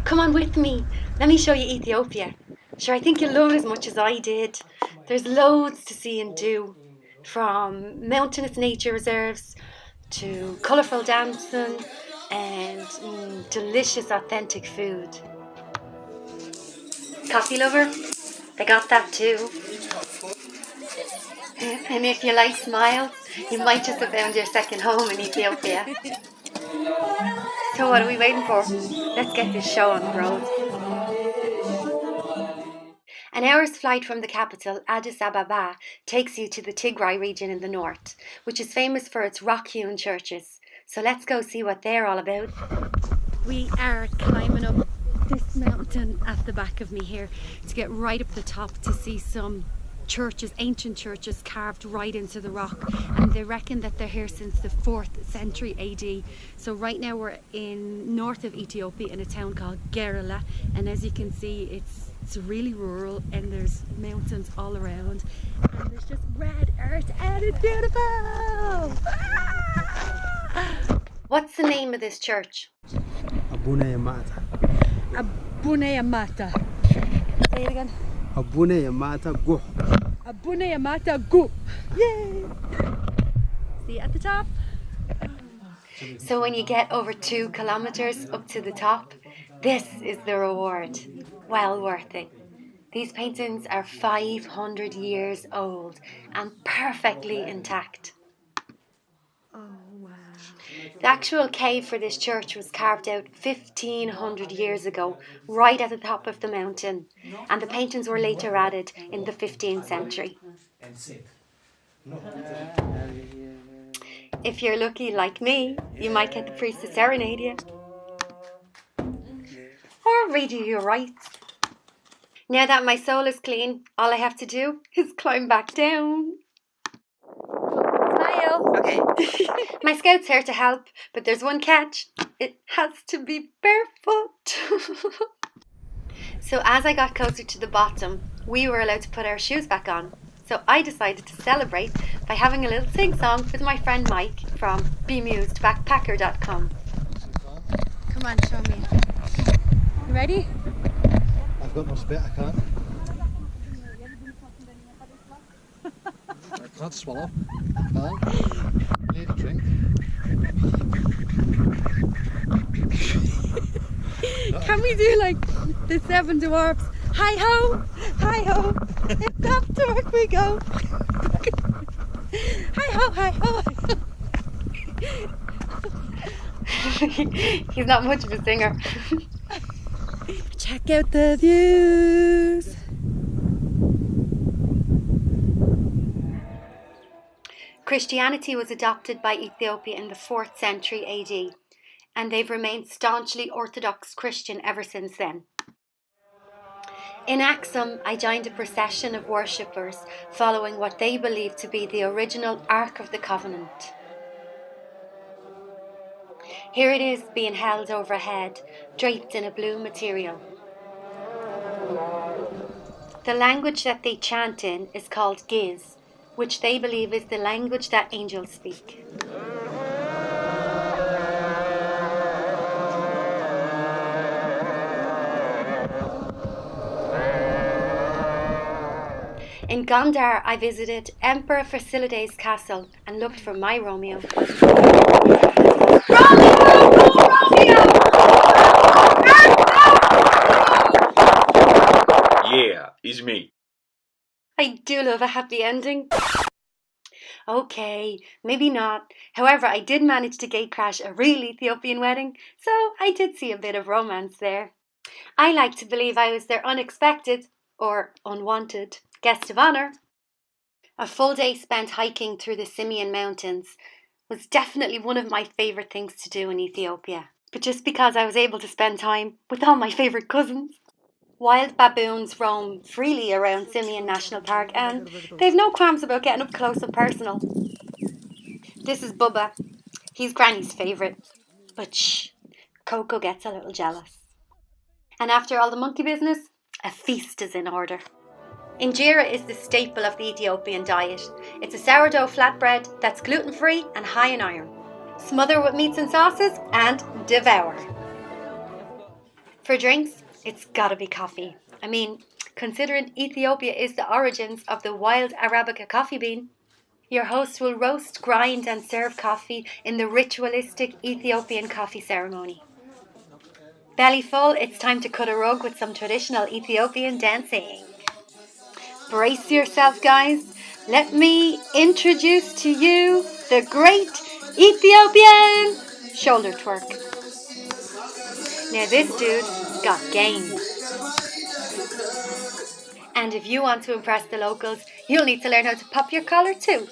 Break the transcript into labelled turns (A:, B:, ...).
A: Come on with me. Let me show you Ethiopia. Sure, I think you'll love it as much as I did. There's loads to see and do, from mountainous nature reserves to colourful dancing and delicious authentic food. Coffee lover? They got that too. And if you like smiles, you might just have found your second home in Ethiopia. So what are we waiting for? Let's get this show on the road. An hour's flight from the capital, Addis Ababa, takes you to the Tigray region in the north, which is famous for its rock-hewn churches. So let's go see what they're all about. We are climbing up this mountain at the back of me here to get right up the top to see some churches, ancient churches carved right into the rock, and they reckon that they're here since the 4th century AD. So right now we're in north of Ethiopia in a town called Gerala, and as you can see it's really rural and there's mountains all around and there's just red earth and it's beautiful. What's the name of this church?
B: Abune Yamata.
A: Abune Yamata. Say it again.
B: Abune Yamata Go.
A: Abune Yamata Go. Yay! See at the top? So when you get over 2 kilometers up to the top, this is the reward. Well worth it. These paintings are 500 years old and perfectly intact. Oh wow. The actual cave for this church was carved out 1500 years ago, right at the top of the mountain, and the paintings were later added in the 15th century. If you're lucky like me, you might get the priest to serenade you. Or read you your rights. Now that my soul is clean, all I have to do is climb back down. Smile.
B: Okay.
A: My scout's here to help, but there's one catch. It has to be barefoot. So as I got closer to the bottom, we were allowed to put our shoes back on. So I decided to celebrate by having a little sing-song with my friend Mike from bemusedbackpacker.com. Come on, show me. You ready?
B: I've got no spit, I can't. I can't swallow. I need a drink.
A: Can we do like the 7 dwarfs? Hi ho, hi ho, it's up twerk we go. Hi ho, hi ho. He's not much of a singer. Check out the views. Christianity was adopted by Ethiopia in the 4th century AD, and they've remained staunchly Orthodox Christian ever since then. In Axum, I joined a procession of worshippers following what they believe to be the original Ark of the Covenant. Here it is being held overhead, draped in a blue material. The language that they chant in is called Giz, which they believe is the language that angels speak. In Gondar, I visited Emperor Fasilides' castle and looked for my Romeo.
C: Yeah, it's me.
A: I do love a happy ending. Okay, maybe not. However, I did manage to gatecrash a real Ethiopian wedding, so I did see a bit of romance there. I like to believe I was their unexpected, or unwanted, guest of honour. A full day spent hiking through the Simien Mountains was definitely one of my favourite things to do in Ethiopia. But just because I was able to spend time with all my favourite cousins. Wild baboons roam freely around Simien National Park and they've no qualms about getting up close and personal. This is Bubba. He's Granny's favourite. But shh, Coco gets a little jealous. And after all the monkey business, a feast is in order. Injera is the staple of the Ethiopian diet. It's a sourdough flatbread that's gluten-free and high in iron. Smother with meats and sauces and devour. For drinks, it's gotta be coffee. I mean, considering Ethiopia is the origins of the wild Arabica coffee bean, your host will roast, grind, and serve coffee in the ritualistic Ethiopian coffee ceremony. Belly full, it's time to cut a rug with some traditional Ethiopian dancing. Brace yourself, guys. Let me introduce to you the great Ethiopian shoulder twerk. Now, this dude got game. And if you want to impress the locals, you'll need to learn how to pop your collar too.